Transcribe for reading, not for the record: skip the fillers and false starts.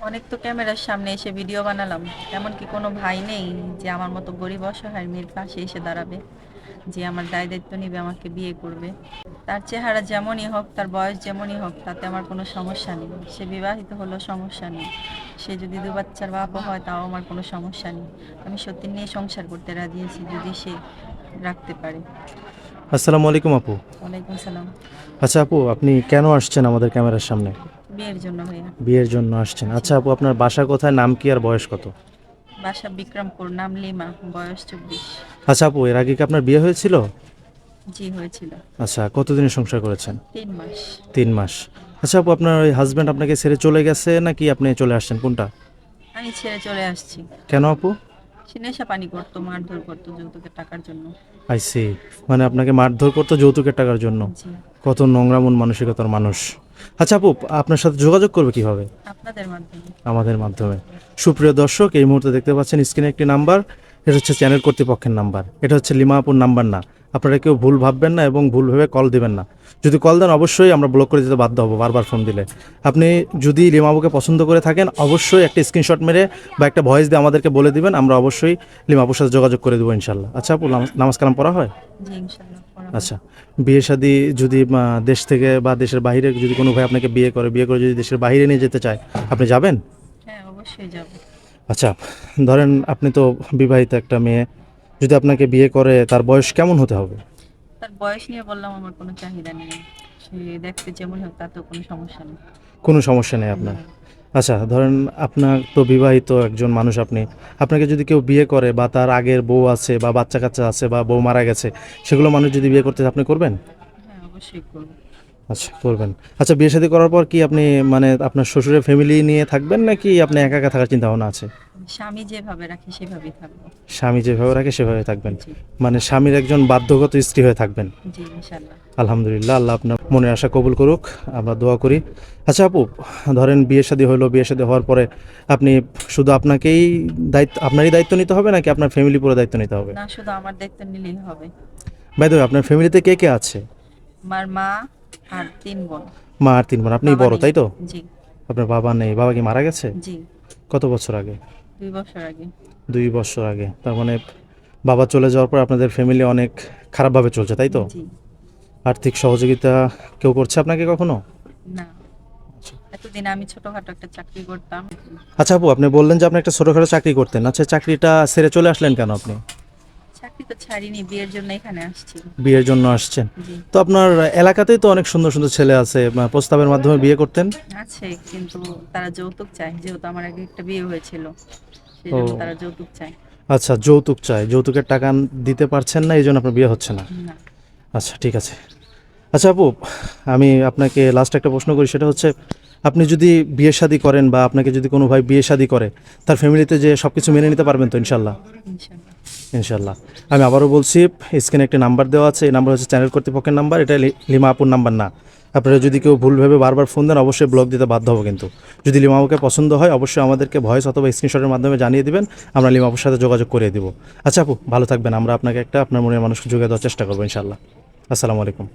অনেক তো ক্যামেরার সামনে এসে ভিডিও বানালাম, এমনকি কোনো ভাই নেই যে আমার মতো গরিব অসহায় মেয়ের পাশে এসে দাঁড়াবে, যে আমার দায় দায়িত্ব নিবে, আমাকে বিয়ে করবে। তার চেহারা যেমনই হোক, তার বয়স যেমনই হোক, তাতে আমার কোনো সমস্যা নেই। সে বিবাহিত হলেও সমস্যা নেই, সে যদি দু বাচ্চার বাপও হয় তাও আমার কোনো সমস্যা নেই। আমি সত্যি নিয়ে সংসার করতে রাজি আছি যদি সে রাখতে পারে। আসসালামু আলাইকুম আপু। ওয়ালাইকুম সালাম। আচ্ছা আপু, আপনি কেন আসছেন আমাদের ক্যামেরার সামনে? বিয়ের জন্য ভাইয়া। বিয়ের জন্য আসছেন? জি। আচ্ছা আপু, আপনার বাসা কোথায়, নাম কি আর বয়স কত? বাসা বিক্রমপুর, নাম লিমা, বয়স 24। আচ্ছা আপু, এর আগে কি আপনার বিয়ে হয়েছিল? জি, হয়েছিল। আচ্ছা, কতদিনের সংসার করেছেন? 3 মাস। 3 মাস। আচ্ছা আপু, আপনার ওই হাজব্যান্ড আপনাকে ছেড়ে চলে গেছে নাকি আপনি চলে আসছেন, কোনটা? আমি ছেড়ে চলে আসছি। কেন আপু? সে নেশা পানি করতো, মারধর করতো যৌতুকের টাকার জন্য। I see. মানে আপনাকে মারধর করতো যৌতুকের টাকার জন্য? জি। কত নোংরা মন মানসিকতার মানুষ। আচ্ছা আপু, আপনার সাথে যোগাযোগ করবে কিভাবে? আপনাদের মাধ্যমে। আমাদের মাধ্যমে। সুপ্রিয় দর্শক, এই মুহূর্তে দেখতে পাচ্ছেন স্ক্রিনে একটি নাম্বার। এটা হচ্ছে চ্যানেল কর্তৃপক্ষের নাম্বার, এটা হচ্ছে লিমা আপুর নাম্বার না। আপনারা কেউ ভুল ভাববেন না এবং ভুল ভেবে কল দিবেন না। যদি কল দেন অবশ্যই আমরা ব্লক করে দিতে বাধ্য হব বারবার ফোন দিলে। আপনি যদি লিমা আপুকে পছন্দ করে থাকেন অবশ্যই একটা স্ক্রিনশট মেরে বা একটা ভয়েস দিয়ে আমাদেরকে বলে দিবেন, আমরা অবশ্যই লিমা আপুর সাথে যোগাযোগ করে দেবো ইনশাল্লাহ। আচ্ছা আপু, নামাজ কালাম পড়া হয়? জি, ইনশাল্লাহ পড়া হয়। আচ্ছা, বিয়ে শাদী যদি দেশ থেকে বা দেশের বাইরে যদি কোনো ভাই আপনাকে বিয়ে করে যদি দেশের বাইরে নিয়ে যেতে চায়, আপনি যাবেন? হ্যাঁ, অবশ্যই যাব। আচ্ছা, ধরেন আপনি তো বিবাহিত একটা মেয়ে, যদি আপনাকে বিয়ে করে তার বয়স কেমন হতে হবে? তার বয়স নিয়ে বললাম আমার কোনো চাহিদা নেই। সে দেখতে যেমন হোক তাতেও কোনো সমস্যা নেই। কোনো সমস্যা নেই আপনার? না। আচ্ছা, ধরেন আপনার তো বিবাহিত একজন মানুষ আপনি, আপনাকে যদি কেউ বিয়ে করে বা তার আগের বউ আছে বা বাচ্চা কাচ্চা আছে বা বউ মারা গেছে, সেগুলো মানুষ যদি বিয়ে করতে আপনি করবেন? হ্যাঁ, অবশ্যই করব। আচ্ছা, করবেন। আচ্ছা, বিয়ে শাদী করার পর কি আপনি মানে আপনার শ্বশুরের ফ্যামিলি নিয়ে থাকবেন নাকি আপনি একা একা থাকার চিন্তা ভাবনা আছে? স্বামী যেভাবে রাখে সেভাবেই থাকবো। স্বামী যেভাবে রাখে সেভাবে থাকবেন? জি। মানে স্বামীর একজন বাধ্যগত স্ত্রী হয়ে থাকবেন? জি, ইনশাল্লাহ। আলহামদুলিল্লাহ, আল্লাহ আপনার মনের আশা কবুল করুক, আমরা দোয়া করি। আচ্ছা আপু, ধরেন বিয়ে শাদী হলো, বিয়ে শাদী হওয়ার পরে আপনি শুধু আপনাকেই আপনারই দায়িত্ব নিতে হবে নাকি আপনার ফ্যামিলি পুরো দায়িত্ব নিতে হবে? না, শুধু আমার দায়িত্ব নিলেই হবে। বাই দ্য ওয়ে, আপনার ফ্যামিলিতে কে কে আছে? আমার মা আর 3 বোন। মা আর 3 বোন, আপনিই বাবা বড় নেই। তাই তো? জি। আপনার বাবা নেই? বাবা কি মারা গেছে? জি। কত বছর আগে? 2 বছর আগে। 2 বছর আগে। তার মানে বাবা চলে যাওয়ার পর আপনাদের ফ্যামিলি অনেক খারাপভাবে চলছে তাই তো? জি। আর্থিক সহযোগিতা কেউ করছে আপনাকে কখনো? না। এতদিন আমি ছোটখাটো একটা চাকরি করতাম। আচ্ছা আপু, আপনি বললেন যে আপনি একটা ছোটোখাটো চাকরি করতেন, আচ্ছা চাকরিটা ছেড়ে চলে আসলেন কেন আপনি? চাকরি তো ছাড়িনি, বিয়ের জন্য এখানে আসছি। বিয়ের জন্য আসছেন? জি। তো আপনার এলাকাতেই তো অনেক সুন্দর সুন্দর ছেলে আছে, প্রস্তাবের মাধ্যমে বিয়ে করতেন। আছে, কিন্তু তারা যৌতুক চায়, যেহেতু আমার আগে একটা বিয়ে হয়েছিল, সেই ও জন্য তারা যৌতুক চায়। আচ্ছা, যৌতুক চাই, যৌতুকের টাকা দিতে পারছেন না এই জন্য আপনার বিয়ে হচ্ছে না? না। আচ্ছা, ঠিক আছে। আচ্ছা আপু, আমি আপনাকে লাস্ট একটা প্রশ্ন করি, সেটা হচ্ছে আপনি যদি বিয়ে শাদী করেন বা আপনাকে যদি কোনো ভাই বিয়ে শাদী করে, তার ফ্যামিলিতে যে সব কিছু মেনে নিতে পারবেন তো ইনশাল্লাহ? ইনশাল্লাহ। ইনশাল্লাহ। আমি আবারও বলছি, স্ক্রিনে একটি নাম্বার দেওয়া আছে, এই নাম্বার হচ্ছে চ্যানেল কর্তৃপক্ষের নাম্বার, এটা লিমা আপুর নাম্বার না। আপনারা যদি কেউ ভুল ভেবে বারবার ফোন দেন অবশ্যই ব্লক দিতে বাধ্য হবো কিন্তু। যদি লিমা আপুকে পছন্দ হয় অবশ্যই আমাদেরকে ভয়েস অথবা স্ক্রিনশটের মাধ্যমে জানিয়ে দিবেন, আমরা লিমা আপুর সাথে যোগাযোগ করে দিব। আচ্ছা আপু, ভালো থাকবেন, আমরা আপনাকে একটা আপনার মনের মানুষকে যোগাযোগ দেওয়ার চেষ্টা করবো ইনশাল্লাহ। আসসালামু আলাইকুম।